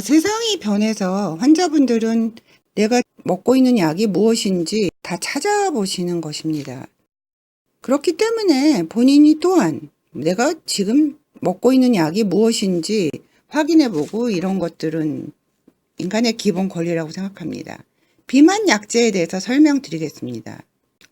세상이 변해서 환자분들은 내가 먹고 있는 약이 무엇인지 다 찾아보시는 것입니다. 그렇기 때문에 본인이 또한 내가 지금 먹고 있는 약이 무엇인지 확인해보고 이런 것들은 인간의 기본 권리라고 생각합니다. 비만 약제에 대해서 설명드리겠습니다.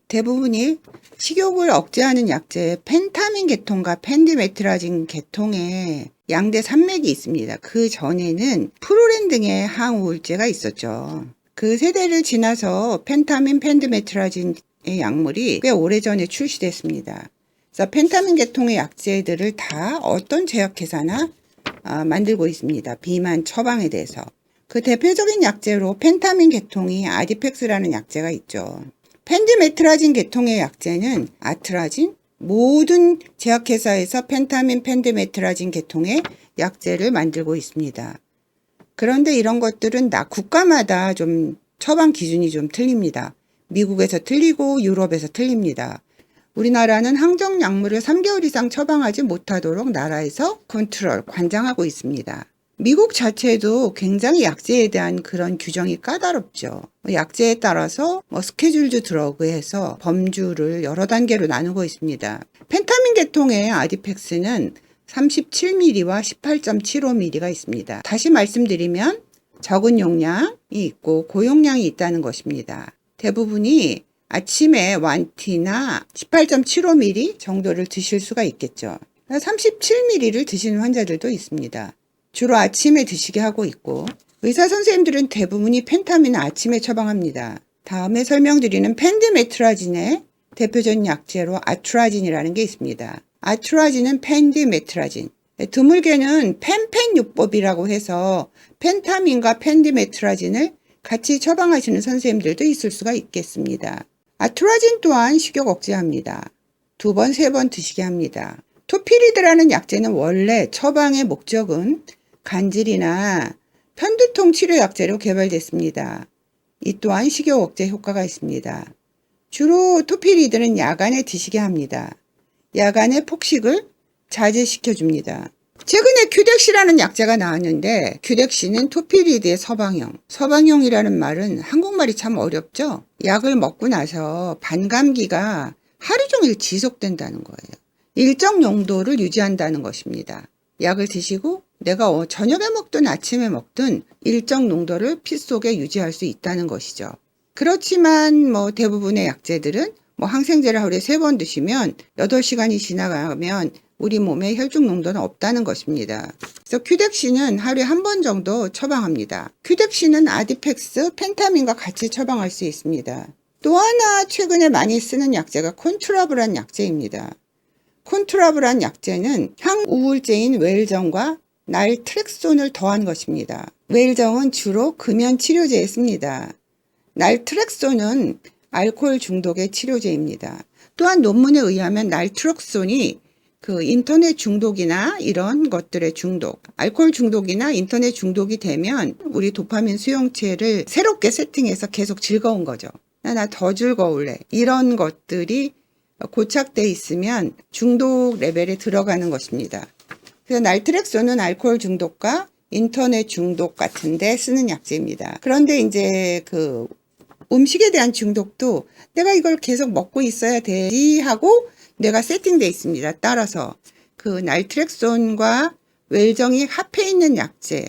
대부분이 식욕을 억제하는 약제 펜타민 계통과 펜디메트라진 계통의 양대 산맥이 있습니다. 그 전에는 프로렌 등의 항우울제가 있었죠. 그 세대를 지나서 펜타민, 펜디메트라진의 약물이 꽤 오래전에 출시됐습니다. 그래서 펜타민 계통의 약제들을 다 어떤 제약회사나 만들고 있습니다. 비만 처방에 대해서. 그 대표적인 약제로 펜타민 계통이 아디펙스라는 약제가 있죠. 펜디메트라진 계통의 약제는 아트라진, 모든 제약회사에서 펜타민, 펜디메트라진 계통의 약제를 만들고 있습니다. 그런데 이런 것들은 국가마다 좀 처방 기준이 좀 틀립니다. 미국에서 틀리고 유럽에서 틀립니다. 우리나라는 항정 약물을 3개월 이상 처방하지 못하도록 나라에서 관장하고 있습니다. 미국 자체도 굉장히 약제에 대한 그런 규정이 까다롭죠. 약제에 따라서 스케줄드 드러그에서 범주를 여러 단계로 나누고 있습니다. 펜타민 계통의 아디펙스는 37mg와 18.75mg가 있습니다. 다시 말씀드리면 적은 용량이 있고 고용량이 있다는 것입니다. 대부분이 아침에 1T나 18.75mg 정도를 드실 수가 있겠죠. 37mg를 드시는 환자들도 있습니다. 주로 아침에 드시게 하고 있고 의사 선생님들은 대부분이 펜타민을 아침에 처방합니다. 다음에 설명드리는 펜디메트라진의 대표적인 약제로 아트라진이라는 게 있습니다. 아트라진은 펜디메트라진, 드물게는 펜펜요법이라고 해서 펜타민과 펜디메트라진을 같이 처방하시는 선생님들도 있을 수가 있겠습니다. 아트라진 또한 식욕 억제합니다. 2번, 3번 드시게 합니다. 토피리드라는 약제는 원래 처방의 목적은 간질이나 편두통 치료 약제로 개발됐습니다. 이 또한 식욕 억제 효과가 있습니다. 주로 토피리드는 야간에 드시게 합니다. 야간에 폭식을 자제시켜줍니다. 최근에 큐덱시라는 약제가 나왔는데 큐덱시는 토피리드의 서방형. 서방형이라는 말은 한국말이 참 어렵죠? 약을 먹고 나서 반감기가 하루 종일 지속된다는 거예요. 일정 용도를 유지한다는 것입니다. 약을 드시고 내가 저녁에 먹든 아침에 먹든 일정 농도를 피 속에 유지할 수 있다는 것이죠. 그렇지만 대부분의 약제들은 항생제를 하루에 3번 드시면 8시간이 지나가면 우리 몸에 혈중 농도는 없다는 것입니다. 그래서 큐덱시는 하루에 1번 정도 처방합니다. 큐덱시는 아디펙스, 펜타민과 같이 처방할 수 있습니다. 또 하나 최근에 많이 쓰는 약제가 콘트라브란 약제입니다. 콘트라브란 약제는 항우울제인 웰정과 날트렉손을 더한 것입니다. 웰정은 주로 금연 치료제에 씁니다. 날트렉손은 알코올 중독의 치료제입니다. 또한 논문에 의하면 날트렉손이 인터넷 중독이나 이런 것들의 중독, 알코올 중독이나 인터넷 중독이 되면 우리 도파민 수용체를 새롭게 세팅해서 계속 즐거운 거죠. 나 더 즐거울래. 이런 것들이 고착돼 있으면 중독 레벨에 들어가는 것입니다. 그래서 날트렉손은 알코올 중독과 인터넷 중독 같은 데 쓰는 약제입니다. 그런데 이제 음식에 대한 중독도 내가 이걸 계속 먹고 있어야 되지 하고 뇌가 세팅돼 있습니다. 따라서 날트렉손과 웰정이 합해 있는 약제,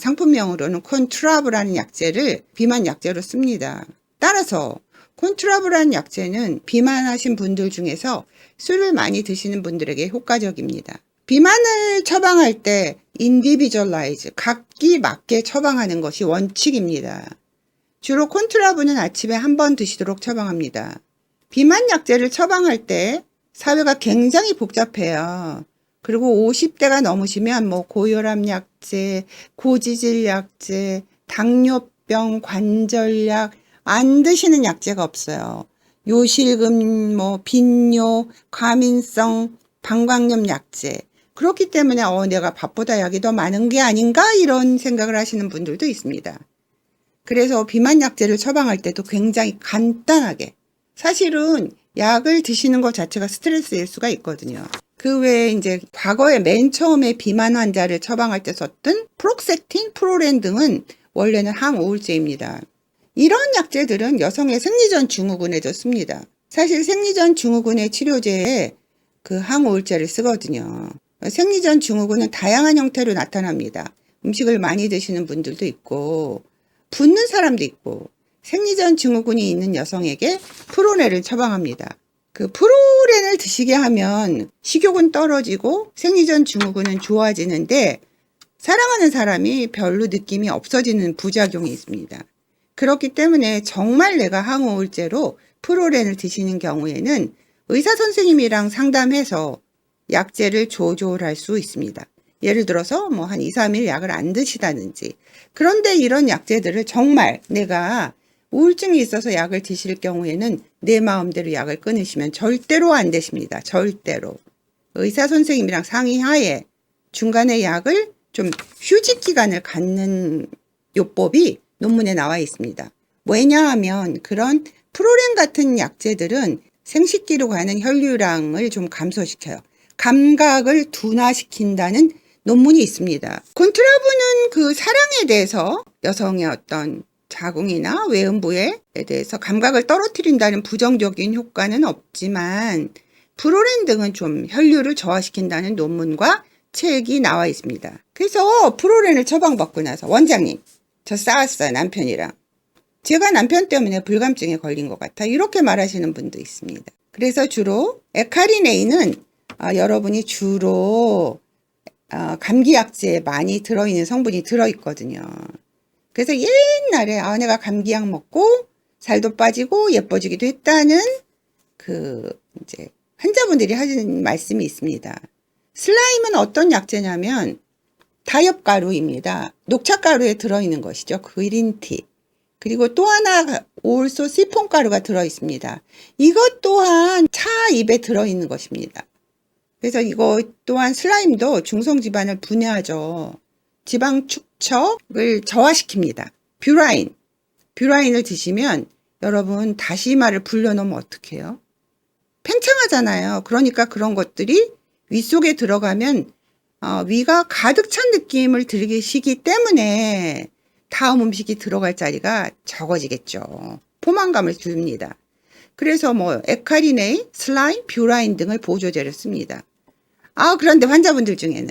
상품명으로는 콘트라브라는 약제를 비만 약제로 씁니다. 따라서 콘트라브라는 약제는 비만하신 분들 중에서 술을 많이 드시는 분들에게 효과적입니다. 비만을 처방할 때 인디비주얼라이즈, 각기 맞게 처방하는 것이 원칙입니다. 주로 콘트라브는 아침에 1번 드시도록 처방합니다. 비만 약제를 처방할 때 사회가 굉장히 복잡해요. 그리고 50대가 넘으시면 고혈압 약제, 고지질 약제, 당뇨병, 관절약, 안 드시는 약제가 없어요. 요실금, 빈뇨, 과민성, 방광염 약제. 그렇기 때문에 내가 밥보다 약이 더 많은 게 아닌가 이런 생각을 하시는 분들도 있습니다. 그래서 비만 약제를 처방할 때도 굉장히 간단하게, 사실은 약을 드시는 것 자체가 스트레스일 수가 있거든요. 그 외에 이제 과거에 맨 처음에 비만 환자를 처방할 때 썼던 프록섹틴, 프로렌 등은 원래는 항우울제입니다. 이런 약제들은 여성의 생리전 증후군에 좋습니다. 사실 생리전 증후군의 치료제에 그 항우울제를 쓰거든요. 생리전 증후군은 다양한 형태로 나타납니다. 음식을 많이 드시는 분들도 있고 붓는 사람도 있고, 생리전 증후군이 있는 여성에게 프로렌을 처방합니다. 그 프로렌을 드시게 하면 식욕은 떨어지고 생리전 증후군은 좋아지는데 사랑하는 사람이 별로 느낌이 없어지는 부작용이 있습니다. 그렇기 때문에 정말 내가 항우울제로 프로렌을 드시는 경우에는 의사 선생님이랑 상담해서 약제를 조절할 수 있습니다. 예를 들어서 뭐 한 2, 3일 약을 안 드시다든지. 그런데 이런 약제들을 정말 내가 우울증이 있어서 약을 드실 경우에는 내 마음대로 약을 끊으시면 절대로 안 되십니다. 절대로. 의사 선생님이랑 상의하에 중간에 약을 좀 휴직 기간을 갖는 요법이 논문에 나와 있습니다. 왜냐하면 그런 프로렌 같은 약제들은 생식기로 가는 혈류량을 좀 감소시켜요. 감각을 둔화시킨다는 논문이 있습니다. 콘트라부는 그 사랑에 대해서 여성의 어떤 자궁이나 외음부에 대해서 감각을 떨어뜨린다는 부정적인 효과는 없지만 프로렌 등은 좀 혈류를 저하시킨다는 논문과 책이 나와 있습니다. 그래서 프로렌을 처방받고 나서 원장님, 저 싸웠어요, 남편이랑. 제가 남편 때문에 불감증에 걸린 것 같아. 이렇게 말하시는 분도 있습니다. 그래서 주로 에카리네인은 여러분이 주로 감기약제에 많이 들어있는 성분이 들어있거든요. 그래서 옛날에 내가 감기약 먹고 살도 빠지고 예뻐지기도 했다는 그 이제 환자분들이 하시는 말씀이 있습니다. 슬라임은 어떤 약제냐면 다엽가루입니다. 녹차가루에 들어있는 것이죠. 그린티. 그리고 또 하나 올소 시폰가루가 들어있습니다. 이것 또한 차 잎에 들어있는 것입니다. 그래서 이거 또한 슬라임도 중성지방을 분해하죠. 지방 축적을 저하시킵니다. 뷰라인을 드시면 여러분 다시마를 불려놓으면 어떡해요? 팽창하잖아요. 그러니까 그런 것들이 위 속에 들어가면 위가 가득 찬 느낌을 들으시기 때문에 다음 음식이 들어갈 자리가 적어지겠죠. 포만감을 줍니다. 그래서 뭐 에카리네인, 슬라임, 뷰라인 등을 보조제를 씁니다. 그런데 환자분들 중에는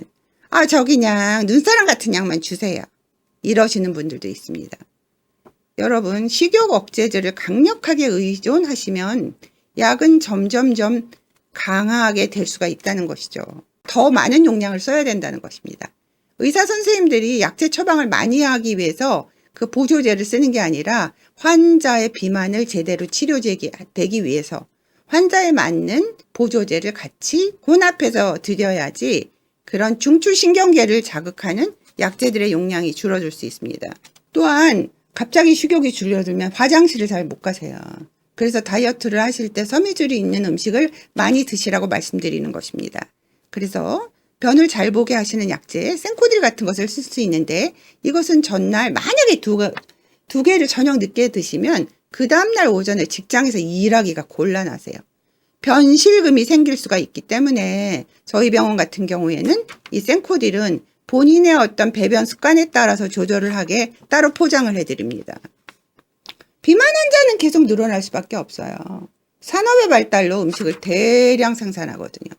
저 그냥 눈사람 같은 약만 주세요. 이러시는 분들도 있습니다. 여러분, 식욕 억제제를 강력하게 의존하시면 약은 점점점 강하게 될 수가 있다는 것이죠. 더 많은 용량을 써야 된다는 것입니다. 의사 선생님들이 약제 처방을 많이 하기 위해서 그 보조제를 쓰는 게 아니라 환자의 비만을 제대로 치료되기 위해서 환자에 맞는 보조제를 같이 혼합해서 드려야지 그런 중추신경계를 자극하는 약제들의 용량이 줄어들 수 있습니다. 또한 갑자기 식욕이 줄어들면 화장실을 잘 못 가세요. 그래서 다이어트를 하실 때 섬유질이 있는 음식을 많이 드시라고 말씀드리는 것입니다. 그래서 변을 잘 보게 하시는 약제, 생코딜 같은 것을 쓸 수 있는데 이것은 전날 만약에 두 개를 저녁 늦게 드시면 그 다음날 오전에 직장에서 일하기가 곤란하세요. 변실금이 생길 수가 있기 때문에 저희 병원 같은 경우에는 이 생코딜은 본인의 어떤 배변 습관에 따라서 조절을 하게 따로 포장을 해드립니다. 비만 환자는 계속 늘어날 수밖에 없어요. 산업의 발달로 음식을 대량 생산하거든요.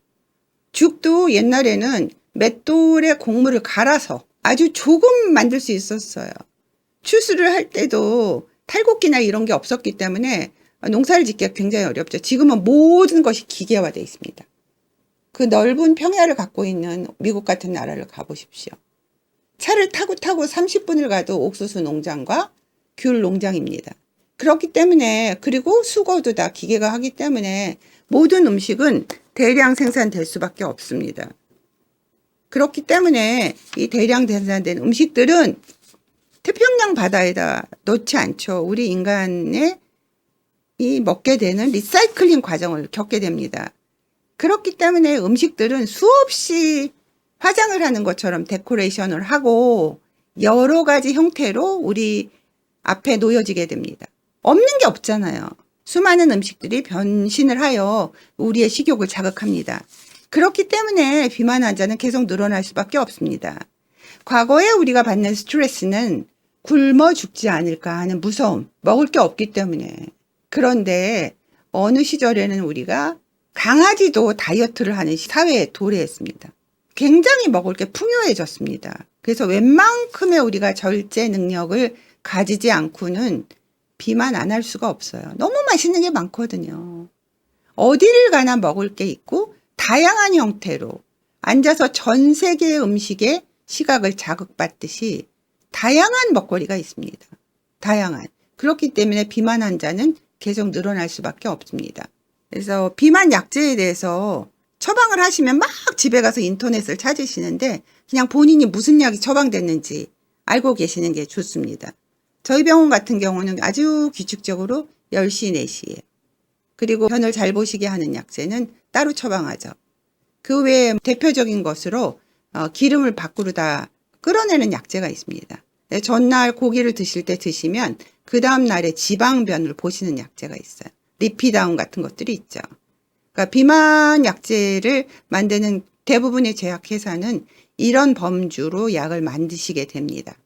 죽도 옛날에는 맷돌에 곡물을 갈아서 아주 조금 만들 수 있었어요. 추수를 할 때도 탈곡기나 이런 게 없었기 때문에 농사를 짓기가 굉장히 어렵죠. 지금은 모든 것이 기계화되어 있습니다. 그 넓은 평야를 갖고 있는 미국 같은 나라를 가보십시오. 차를 타고 30분을 가도 옥수수 농장과 귤 농장입니다. 그렇기 때문에, 그리고 수거도 다 기계가 하기 때문에 모든 음식은 대량 생산될 수밖에 없습니다. 그렇기 때문에 이 대량 생산된 음식들은 태평양 바다에다 놓지 않죠. 우리 인간의 이 먹게 되는 리사이클링 과정을 겪게 됩니다. 그렇기 때문에 음식들은 수없이 화장을 하는 것처럼 데코레이션을 하고 여러 가지 형태로 우리 앞에 놓여지게 됩니다. 없는 게 없잖아요. 수많은 음식들이 변신을 하여 우리의 식욕을 자극합니다. 그렇기 때문에 비만 환자는 계속 늘어날 수밖에 없습니다. 과거에 우리가 받는 스트레스는 굶어 죽지 않을까 하는 무서움, 먹을 게 없기 때문에. 그런데 어느 시절에는 우리가 강아지도 다이어트를 하는 사회에 도래했습니다. 굉장히 먹을 게 풍요해졌습니다. 그래서 웬만큼의 우리가 절제 능력을 가지지 않고는 비만 안 할 수가 없어요. 너무 맛있는 게 많거든요. 어디를 가나 먹을 게 있고 다양한 형태로 앉아서 전 세계의 음식에 시각을 자극받듯이 다양한 먹거리가 있습니다. 다양한. 그렇기 때문에 비만 환자는 계속 늘어날 수밖에 없습니다. 그래서 비만 약제에 대해서 처방을 하시면 막 집에 가서 인터넷을 찾으시는데 그냥 본인이 무슨 약이 처방됐는지 알고 계시는 게 좋습니다. 저희 병원 같은 경우는 아주 규칙적으로 10시, 4시에 그리고 변을 잘 보시게 하는 약제는 따로 처방하죠. 그 외에 대표적인 것으로 기름을 밖으로 다 끌어내는 약제가 있습니다. 전날 고기를 드실 때 드시면 그 다음 날에 지방변을 보시는 약제가 있어요. 리피다운 같은 것들이 있죠. 그러니까 비만 약제를 만드는 대부분의 제약회사는 이런 범주로 약을 만드시게 됩니다.